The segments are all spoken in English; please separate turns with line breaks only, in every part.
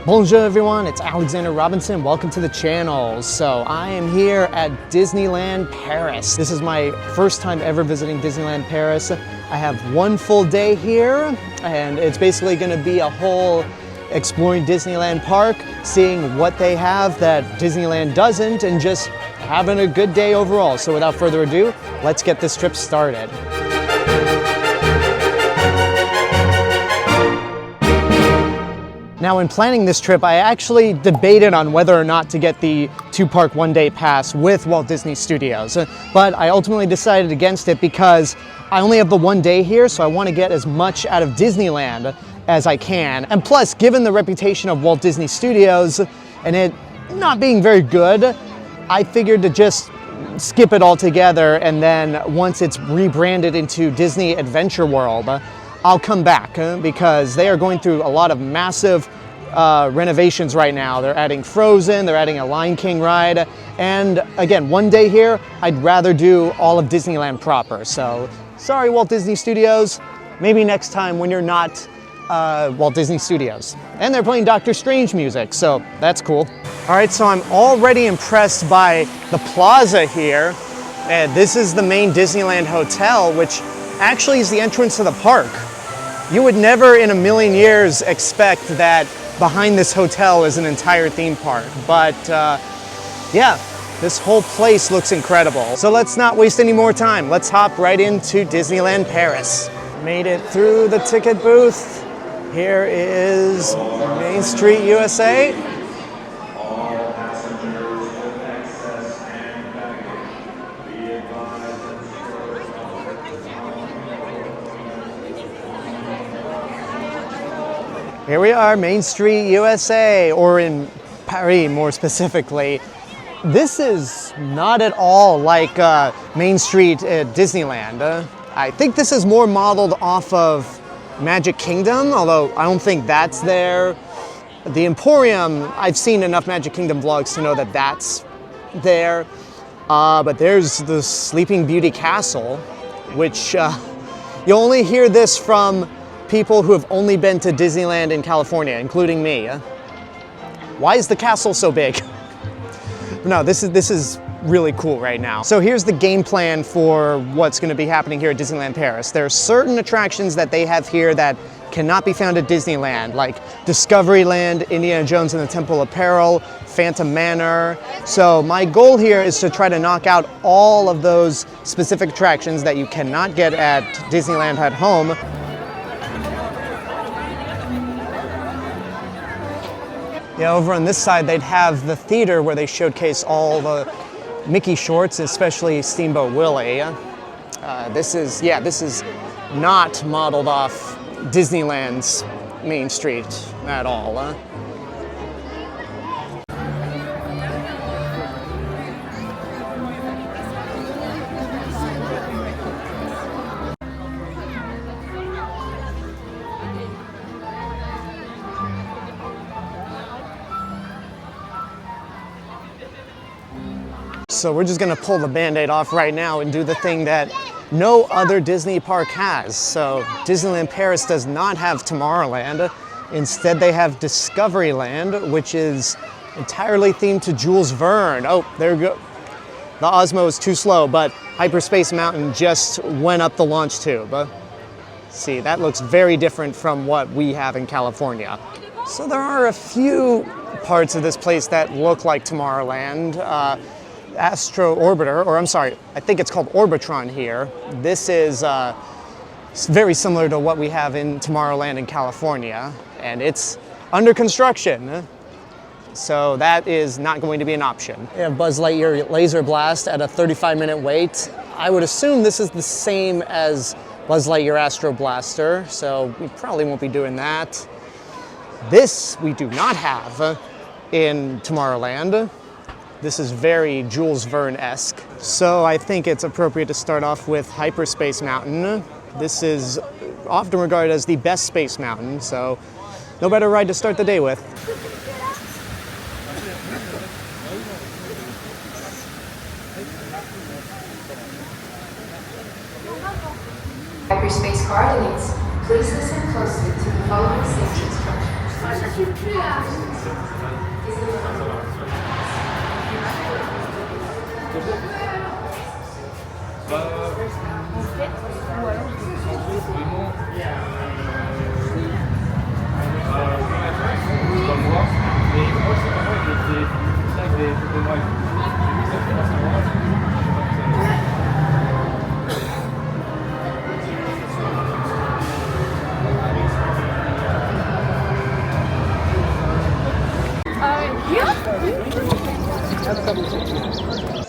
Bonjour everyone, it's Alexander Robinson. Welcome to the channel. So I am here at Disneyland Paris. This is my first time ever visiting Disneyland Paris. I have one full day here and it's basically going to be a whole exploring Disneyland Park, seeing what they have that Disneyland doesn't, and just having a good day overall. So without further ado, let's get this trip started. Now, in planning this trip, I actually debated on whether or not to get the two-park one-day pass with Walt Disney Studios, but I ultimately decided against it because I only have the one day here, so I want to get as much out of Disneyland as I can. And plus, given the reputation of Walt Disney Studios and it not being very good, I figured to just skip it altogether, and then once it's rebranded into Disney Adventure World, I'll come back because they are going through a lot of massive renovations right now. They're adding Frozen, they're adding a Lion King ride, and again, one day here, I'd rather do all of Disneyland proper. So, sorry Walt Disney Studios, maybe next time when you're not Walt Disney Studios. And they're playing Doctor Strange music, so that's cool. All right, so I'm already impressed by the plaza here. And this is the main Disneyland Hotel, which actually is the entrance to the park. You would never in a million years expect that behind this hotel is an entire theme park, but yeah, this whole place looks incredible. So let's not waste any more time. Let's hop right into Disneyland Paris. Made it through the ticket booth. Here is Main Street, USA. Here we are, Main Street, USA, or in Paris more specifically. This is not at all like Main Street at Disneyland. I think this is more modeled off of Magic Kingdom, although I don't think that's there. The Emporium, I've seen enough Magic Kingdom vlogs to know that that's there. But there's the Sleeping Beauty Castle, which you'll only hear this from people who have only been to Disneyland in California, including me. Why is the castle so big? No, this is really cool right now. So here's the game plan for what's going to be happening here at Disneyland Paris. There are certain attractions that they have here that cannot be found at Disneyland, like Discoveryland, Indiana Jones and the Temple of Peril, Phantom Manor. So my goal here is to try to knock out all of those specific attractions that you cannot get at Disneyland at home. Yeah, over on this side, they'd have the theater where they showcase all the Mickey shorts, especially Steamboat Willie. This is not modeled off Disneyland's Main Street at all. So we're just gonna pull the Band-Aid off right now and do the thing that no other Disney park has. So Disneyland Paris does not have Tomorrowland. Instead, they have Discoveryland, which is entirely themed to Jules Verne. Oh, there we go. The Osmo is too slow, but Hyperspace Mountain just went up the launch tube. See, that looks very different from what we have in California. So there are a few parts of this place that look like Tomorrowland. Astro Orbiter, or I'm sorry, I think it's called Orbitron here. This is very similar to what we have in Tomorrowland in California, and it's under construction. So that is not going to be an option. We have Buzz Lightyear Laser Blast at a 35-minute wait. I would assume this is the same as Buzz Lightyear Astro Blaster, so we probably won't be doing that. This we do not have in Tomorrowland. This is very Jules Verne-esque. So I think it's appropriate to start off with Hyperspace Mountain. This is often regarded as the best Space Mountain, so no better ride to start the day with.
Hyperspace coordinates. Please listen closely to the following safety instructions.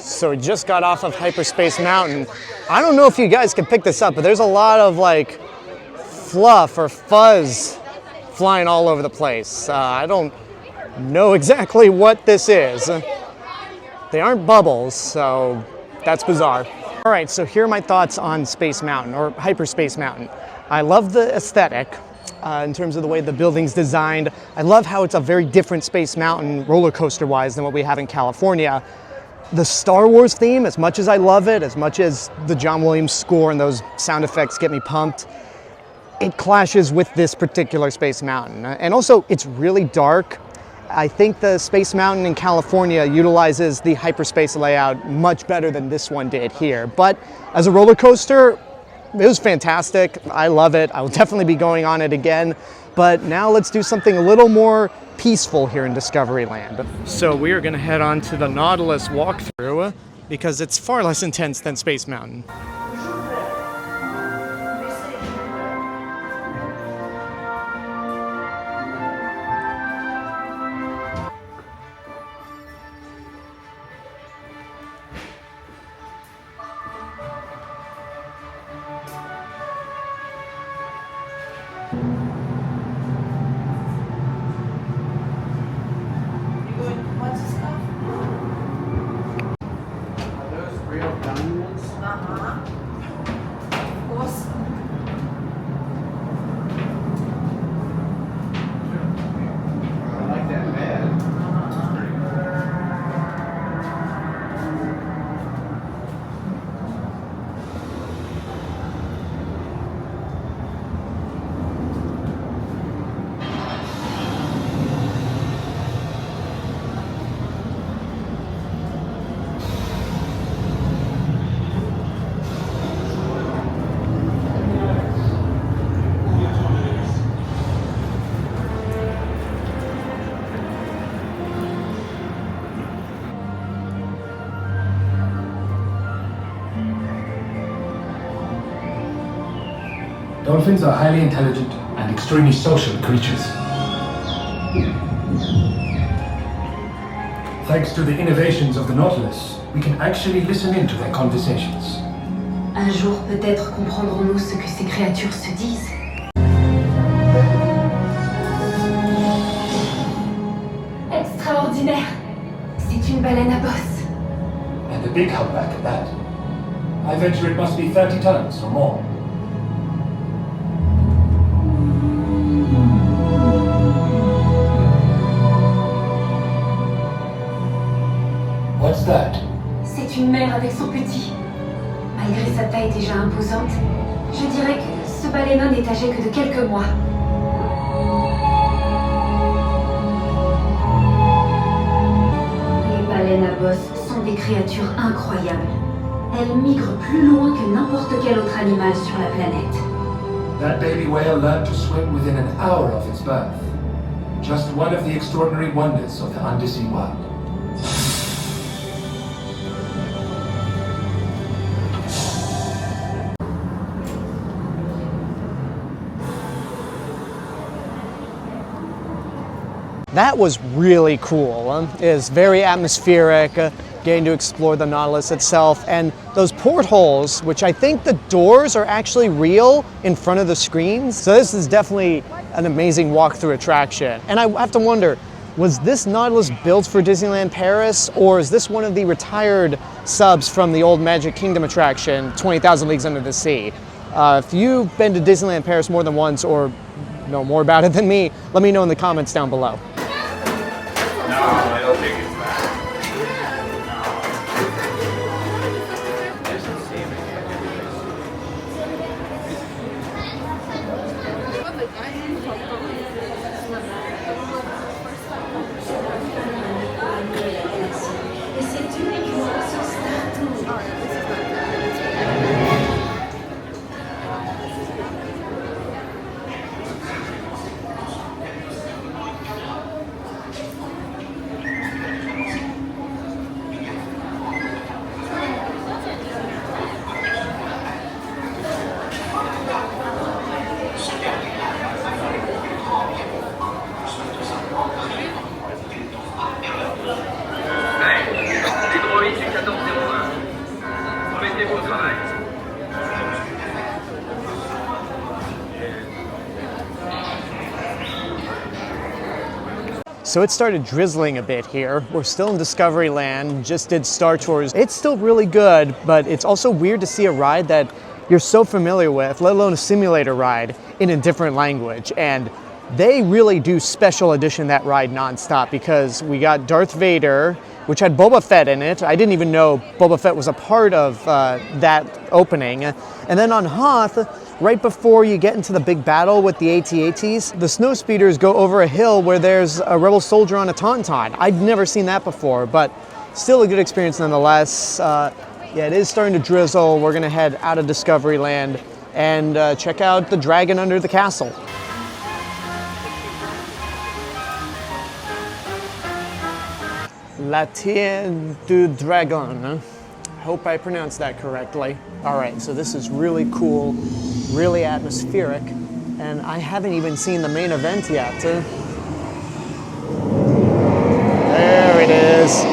So we just got off of Hyperspace Mountain. I don't know if you guys can pick this up, but there's a lot of like fluff or fuzz flying all over the place. I don't know exactly what this is. They aren't bubbles, so that's bizarre. All right, so here are my thoughts on Space Mountain, or Hyperspace Mountain. I love the aesthetic in terms of the way the building's designed. I love how it's a very different Space Mountain roller coaster-wise than what we have in California. The Star Wars theme, as much as I love it, as much as the John Williams score and those sound effects get me pumped, it clashes with this particular Space Mountain. And also, it's really dark. I think the Space Mountain in California utilizes the hyperspace layout much better than this one did here. But as a roller coaster, it was fantastic. I love it. I will definitely be going on it again. But now let's do something a little more peaceful here in Discoveryland. So we are going to head on to the Nautilus walkthrough because it's far less intense than Space Mountain.
Dolphins are highly intelligent and extremely social creatures. Thanks to the innovations of the Nautilus, we can actually listen in to their conversations.
Un jour, peut-être comprendrons-nous ce que ces créatures se disent. Extraordinaire! C'est une baleine à bosse.
And a big humpback at that. I venture it must be 30 tons or more. What's that?
C'est une mère avec son petit. Malgré sa taille déjà imposante, je dirais que ce baleineau n'est âgé que de quelques mois. Les baleines à bosse sont des créatures incroyables. Elles migrent plus loin que n'importe quel autre animal sur la planète.
That baby whale learned to swim within an hour of its birth. Just one of the extraordinary wonders of the undersea world.
That was really cool. It is very atmospheric, getting to explore the Nautilus itself, and those portholes, which I think the doors are actually real in front of the screens. So this is definitely an amazing walkthrough attraction. And I have to wonder, was this Nautilus built for Disneyland Paris, or is this one of the retired subs from the old Magic Kingdom attraction, 20,000 Leagues Under the Sea? If you've been to Disneyland Paris more than once, or know more about it than me, let me know in the comments down below.
No, I don't think it's that.
So it started drizzling a bit here. We're still in Discoveryland, just did Star Tours. It's still really good, but it's also weird to see a ride that you're so familiar with, let alone a simulator ride, in a different language. And they really do special edition that ride nonstop, because we got Darth Vader, which had Boba Fett in it. I didn't even know Boba Fett was a part of that opening. And then on Hoth, right before you get into the big battle with the AT-ATs, the snow speeders go over a hill where there's a rebel soldier on a Tauntaun. I'd never seen that before, but still a good experience nonetheless. Yeah, it is starting to drizzle. We're gonna head out of Discoveryland and check out the dragon under the castle. La Tienne du Dragon. Hope I pronounced that correctly. All right, so this is really cool, really atmospheric, and I haven't even seen the main event yet. There it is.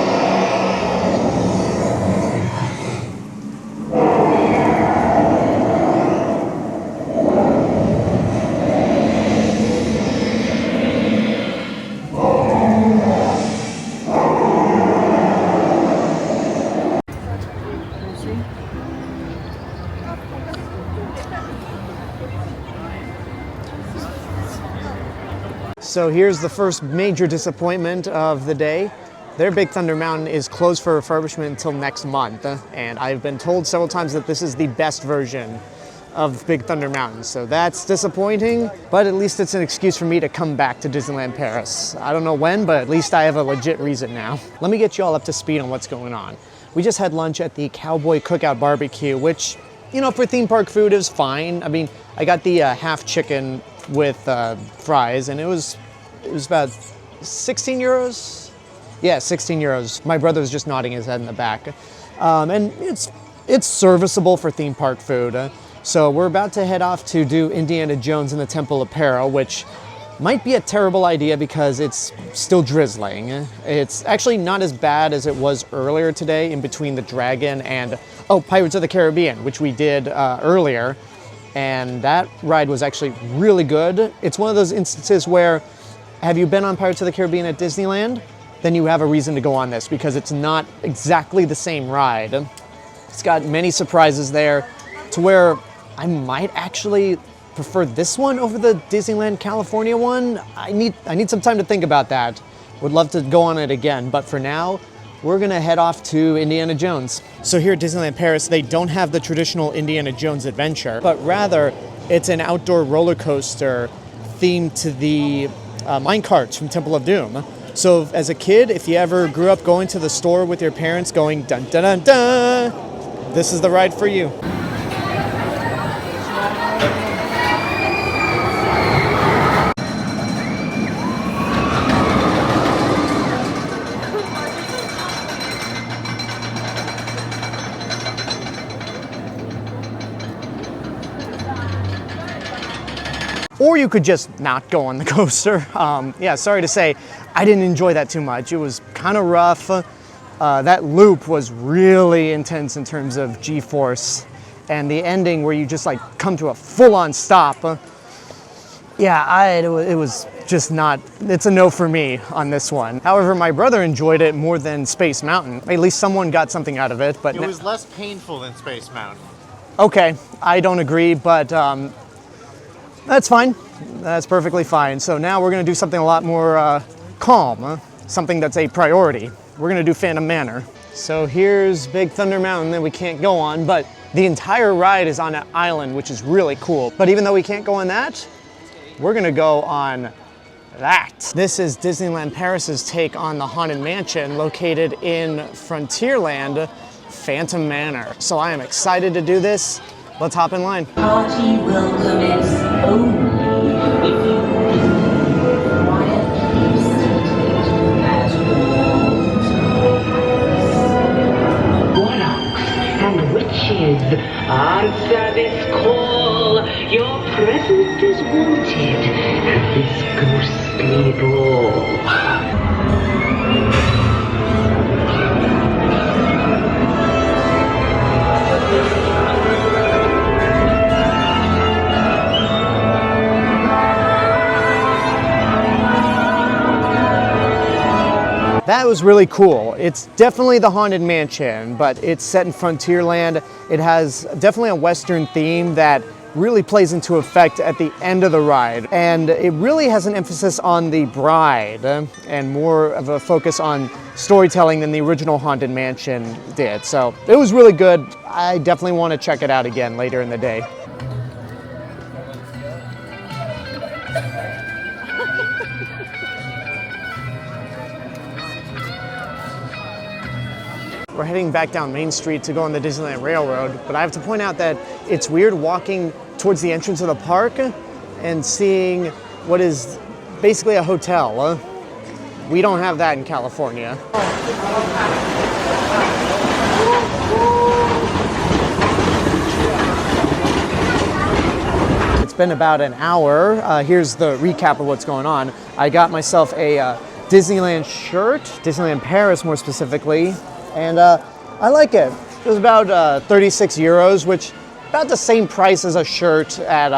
So here's the first major disappointment of the day. Their Big Thunder Mountain is closed for refurbishment until next month, and I've been told several times that this is the best version of Big Thunder Mountain, so that's disappointing, but at least it's an excuse for me to come back to Disneyland Paris. I don't know when, but at least I have a legit reason now. Let me get you all up to speed on what's going on. We just had lunch at the Cowboy Cookout Barbecue, which, you know, for theme park food is fine. I mean, I got the half chicken with fries, and it was about 16 euros. Yeah, 16 euros. My brother's just nodding his head in the back. And it's serviceable for theme park food. So we're about to head off to do Indiana Jones and the Temple of Peril, which might be a terrible idea because it's still drizzling. It's actually not as bad as it was earlier today in between the Dragon and, Pirates of the Caribbean, which we did earlier. And that ride was actually really good. It's one of those instances where, have you been on Pirates of the Caribbean at Disneyland? Then you have a reason to go on this, because it's not exactly the same ride. It's got many surprises there, to where I might actually prefer this one over the Disneyland California one. I need some time to think about that. Would love to go on it again, but for now, we're gonna head off to Indiana Jones. So here at Disneyland Paris, they don't have the traditional Indiana Jones adventure, but rather it's an outdoor roller coaster themed to the mine carts from Temple of Doom. So as a kid, if you ever grew up going to the store with your parents going dun dun dun dun, this is the ride for you. Or you could just not go on the coaster. Yeah, sorry to say, I didn't enjoy that too much. It was kind of rough. That loop was really intense in terms of G-force. And the ending where you just like come to a full-on stop. It was just not, it's a no for me on this one. However, my brother enjoyed it more than Space Mountain. At least someone got something out of it. But
it was less painful than Space Mountain.
Okay, I don't agree, but that's fine. That's perfectly fine. So now we're gonna do something a lot more calm, something that's a priority. We're gonna do Phantom Manor. So here's Big Thunder Mountain that we can't go on, but the entire ride is on an island, which is really cool. But even though we can't go on that, we're gonna go on that. This is Disneyland Paris's take on the Haunted Mansion located in Frontierland, Phantom Manor. So I am excited to do this. Let's hop in line.
Party will commence only if you quietly sit at all times. Warlocks and witches, answer this call. Your presence is wanted at this ghostly ball.
That was really cool. It's definitely the Haunted Mansion, but it's set in Frontierland. It has definitely a Western theme that really plays into effect at the end of the ride. And it really has an emphasis on the bride and more of a focus on storytelling than the original Haunted Mansion did. So it was really good. I definitely want to check it out again later in the day. We're heading back down Main Street to go on the Disneyland Railroad, but I have to point out that it's weird walking towards the entrance of the park and seeing what is basically a hotel. We don't have that in California. It's been about an hour. Here's the recap of what's going on. I got myself a Disneyland shirt, Disneyland Paris more specifically, and I like it. It was about 36 euros, which about the same price as a shirt at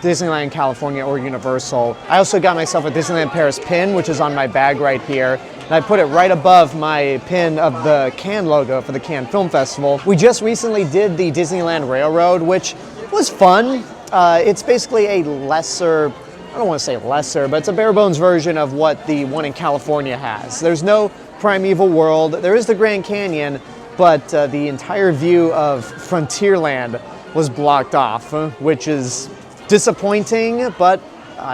Disneyland California or Universal. I also got myself a Disneyland Paris pin, which is on my bag right here. And I put it right above my pin of the Cannes logo for the Cannes Film Festival. We just recently did the Disneyland Railroad, which was fun. It's basically a lesser, I don't want to say lesser, but it's a bare bones version of what the one in California has. There's no primeval world. There is the Grand Canyon, but the entire view of Frontierland was blocked off, which is disappointing, but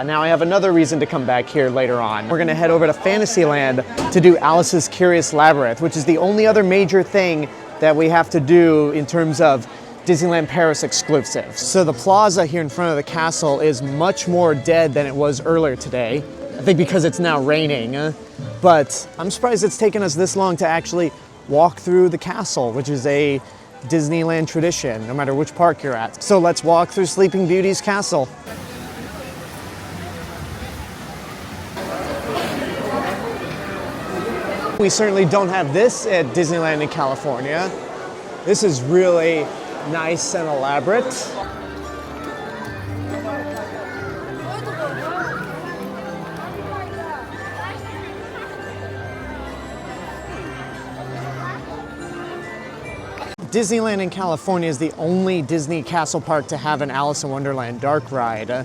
now I have another reason to come back here later on. We're gonna head over to Fantasyland to do Alice's Curious Labyrinth, which is the only other major thing that we have to do in terms of Disneyland Paris exclusives. So the plaza here in front of the castle is much more dead than it was earlier today. I think because it's now raining, but I'm surprised it's taken us this long to actually walk through the castle, which is a Disneyland tradition, no matter which park you're at. So let's walk through Sleeping Beauty's castle. We certainly don't have this at Disneyland in California. This is really nice and elaborate. Disneyland in California is the only Disney castle park to have an Alice in Wonderland dark ride.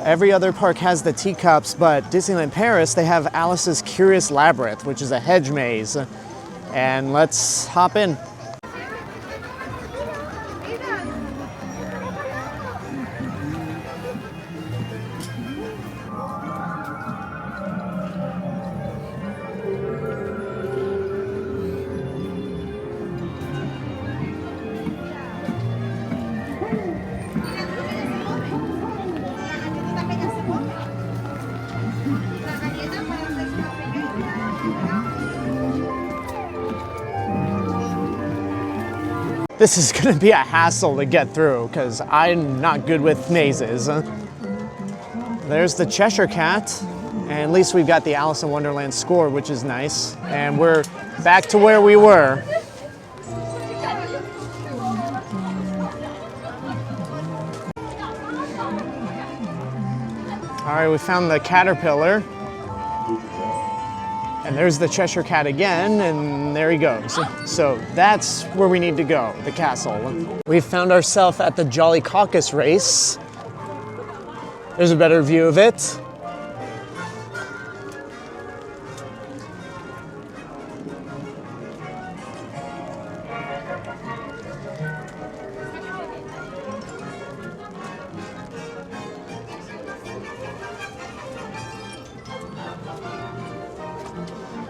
Every other park has the teacups, but Disneyland Paris, they have Alice's Curious Labyrinth, which is a hedge maze. And let's hop in. This is gonna be a hassle to get through because I'm not good with mazes. There's the Cheshire Cat, and at least we've got the Alice in Wonderland score, which is nice. And we're back to where we were. All right, we found the caterpillar. And there's the Cheshire Cat again, and there he goes. So that's where we need to go, the castle. We've found ourselves at the Jolly Caucus race. There's a better view of it.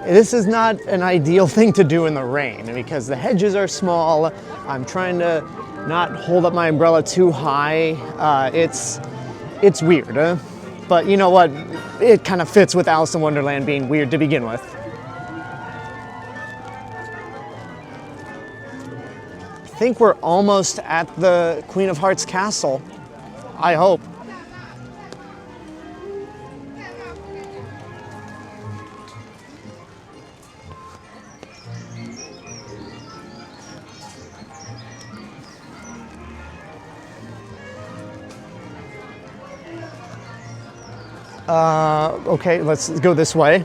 This is not an ideal thing to do in the rain because the hedges are small. I'm trying to not hold up my umbrella too high. It's weird, but you know what? It kind of fits with Alice in Wonderland being weird to begin with. I think we're almost at the Queen of Hearts castle. I hope. Okay, let's go this way.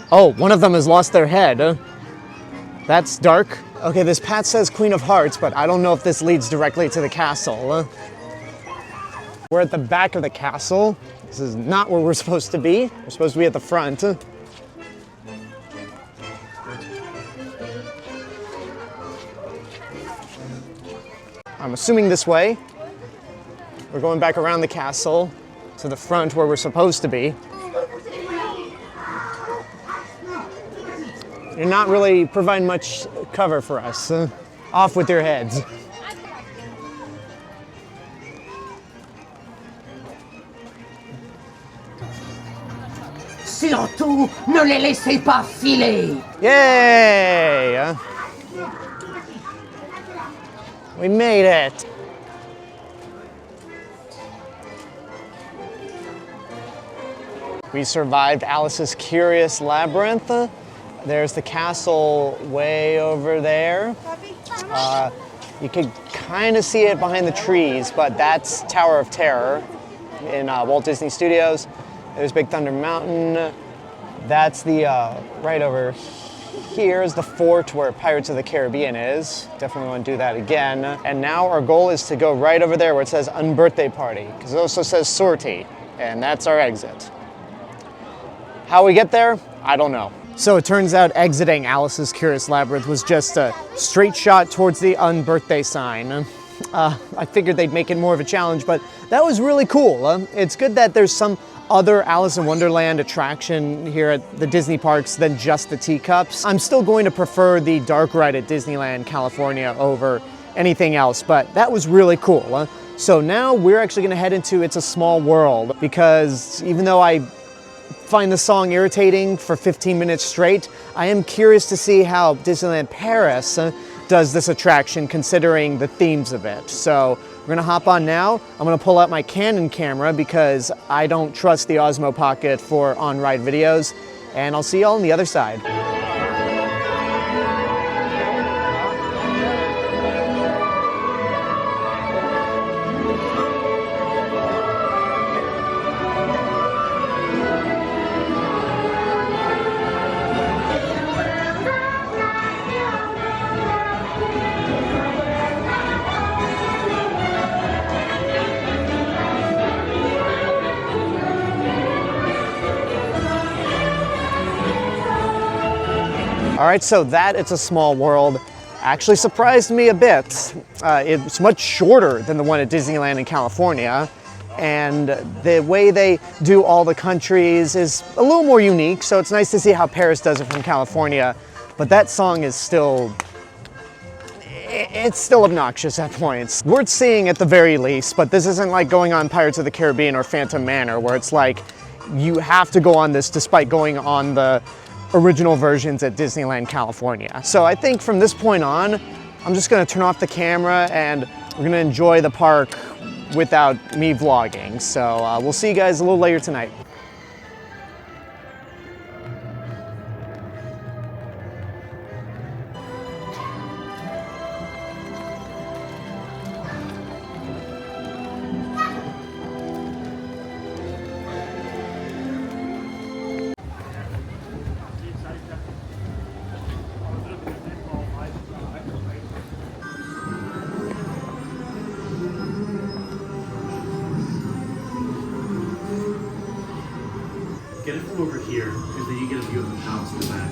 Oh, one of them has lost their head. That's dark. Okay, this path says Queen of Hearts, but I don't know if this leads directly to the castle. We're at the back of the castle. This is not where we're supposed to be. We're supposed to be at the front. I'm assuming this way. We're going back around the castle to the front where we're supposed to be. You're not really providing much cover for us. Off with your heads.
Surtout, ne les laissez pas filer.
Yay! We made it. We survived Alice's Curious Labyrinth. There's the castle way over there. You can kind of see it behind the trees, but that's Tower of Terror in Walt Disney Studios. There's Big Thunder Mountain. That's the, right over here is the fort where Pirates of the Caribbean is. Definitely want to do that again. And now our goal is to go right over there where it says Unbirthday Party, because it also says Sortie, and that's our exit. How we get there, I don't know. So it turns out exiting Alice's Curious Labyrinth was just a straight shot towards the unbirthday sign. I figured they'd make it more of a challenge, but that was really cool. It's good that there's some other Alice in Wonderland attraction here at the Disney parks than just the teacups. I'm still going to prefer the dark ride at Disneyland California over anything else, but that was really cool. So now we're actually gonna head into It's a Small World, because even though I find the song irritating for 15 minutes straight, I am curious to see how Disneyland Paris does this attraction considering the themes of it. So we're gonna hop on now. I'm gonna pull out my Canon camera because I don't trust the Osmo Pocket for on-ride videos, and I'll see y'all on the other side. All right, so that It's a Small World actually surprised me a bit. It's much shorter than the one at Disneyland in California, and the way they do all the countries is a little more unique, so it's nice to see how Paris does it from California, but that song is still, it's still obnoxious at points. Worth seeing at the very least, but this isn't like going on Pirates of the Caribbean or Phantom Manor, where it's like, you have to go on this despite going on the original versions at Disneyland California. So I think from this point on, I'm just gonna turn off the camera and we're gonna enjoy the park without me vlogging. So we'll see you guys a little later tonight.
Get it from over here, because then you get a view of the house in the back.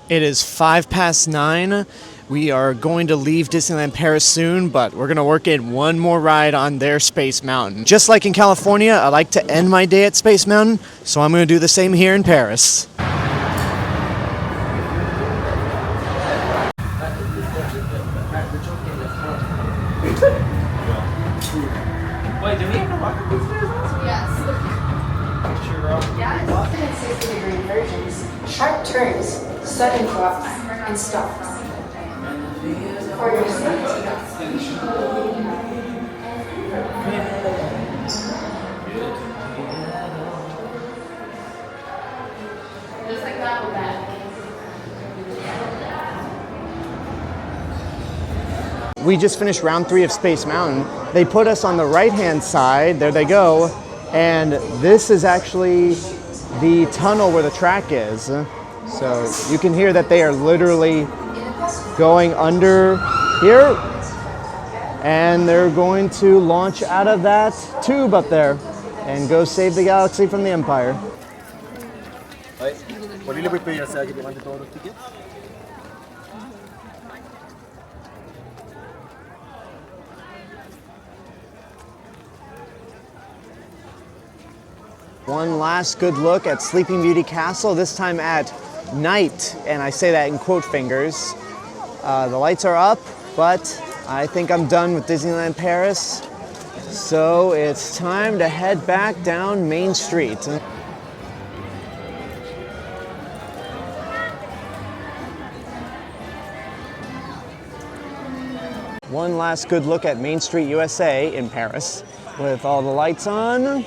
It is 9:05. We are going to leave Disneyland Paris soon, but we're going to work in one more ride on their Space Mountain. Just like in California, I like to end my day at Space Mountain, so I'm going to do the same here in Paris.
Wait, do we have to walk up these stairs?
Yes.
Sure.
Yes. 360-degree inversions, sharp turns, sudden drops, and stops. For your safety. Just like that with that.
We just finished round 3 of Space Mountain. They put us on the right-hand side, there they go, and this is actually the tunnel where the track is. So you can hear that they are literally going under here, and they're going to launch out of that tube up there and go save the galaxy from the Empire. One last good look at Sleeping Beauty Castle, this time at night, and I say that in quote fingers. The lights are up, but I think I'm done with Disneyland Paris, so it's time to head back down Main Street. One last good look at Main Street, USA in Paris, with all the lights on.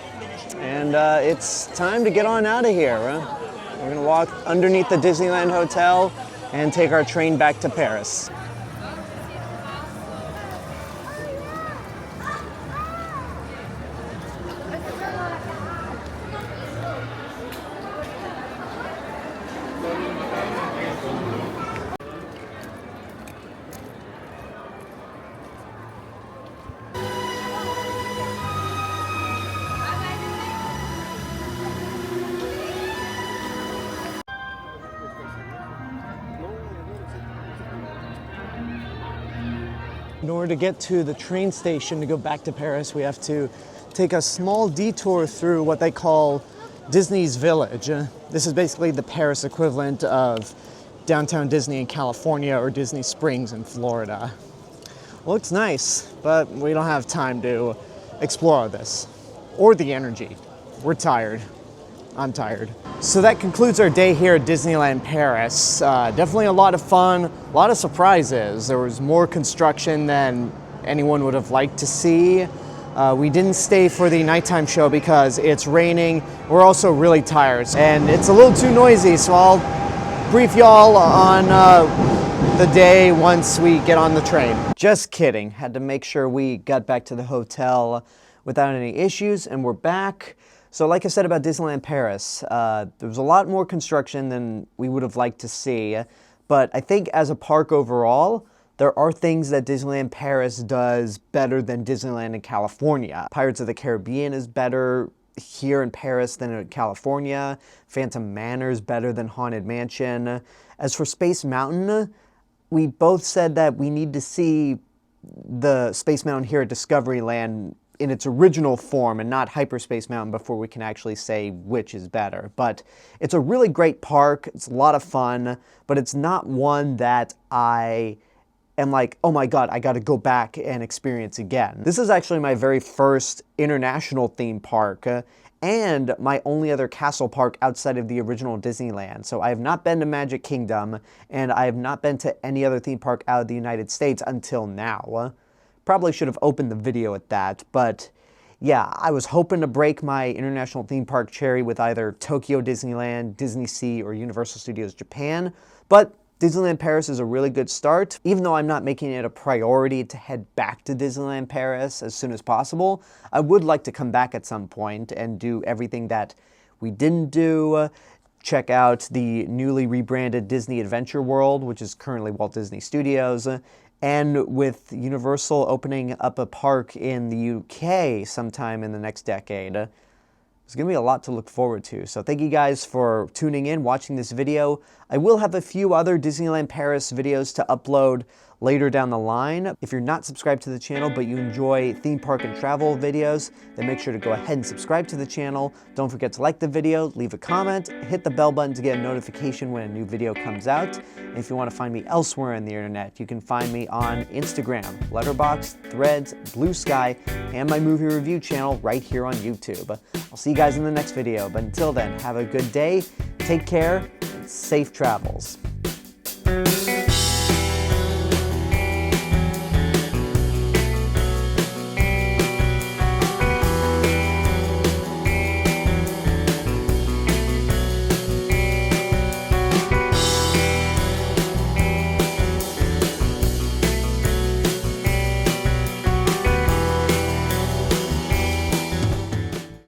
And it's time to get on out of here. We're gonna walk underneath the Disneyland Hotel and take our train back to Paris. In order to get to the train station to go back to Paris, we have to take a small detour through what they call Disney's Village. This is basically the Paris equivalent of downtown Disney in California or Disney Springs in Florida. Looks nice, but we don't have time to explore all this, or the energy. We're tired. I'm tired. So that concludes our day here at Disneyland Paris. Definitely a lot of fun, a lot of surprises. There was more construction than anyone would have liked to see. We didn't stay for the nighttime show because it's raining. We're also really tired and it's a little too noisy, so I'll brief y'all on the day once we get on the train. Just kidding. Had to make sure we got back to the hotel without any issues, and we're back. So like I said about Disneyland Paris, there was a lot more construction than we would have liked to see, but I think as a park overall, there are things that Disneyland Paris does better than Disneyland in California. Pirates of the Caribbean is better here in Paris than in California. Phantom Manor is better than Haunted Mansion. As for Space Mountain, we both said that we need to see the Space Mountain here at Discoveryland in its original form and not Hyperspace Mountain before we can actually say which is better. But it's a really great park, it's a lot of fun, but it's not one that I am like, oh my god, I gotta go back and experience again. This is actually my very first international theme park, and my only other castle park outside of the original Disneyland. So I have not been to Magic Kingdom, and I have not been to any other theme park out of the United States until now. Probably should have opened the video at that, but yeah, I was hoping to break my international theme park cherry with either Tokyo Disneyland, Disney Sea, or Universal Studios Japan, but Disneyland Paris is a really good start. Even though I'm not making it a priority to head back to Disneyland Paris as soon as possible, I would like to come back at some point and do everything that we didn't do. Check out the newly rebranded Disney Adventure World, which is currently Walt Disney Studios, and with Universal opening up a park in the UK sometime in the next decade. There's going to be a lot to look forward to. So thank you guys for tuning in, watching this video. I will have a few other Disneyland Paris videos to upload later down the line. If you're not subscribed to the channel, but you enjoy theme park and travel videos, then make sure to go ahead and subscribe to the channel. Don't forget to like the video, leave a comment, hit the bell button to get a notification when a new video comes out. And if you want to find me elsewhere on the internet, you can find me on Instagram, Letterboxd, Threads, Blue Sky, and my movie review channel right here on YouTube. I'll see you guys in the next video, but until then, have a good day, take care, and safe travels.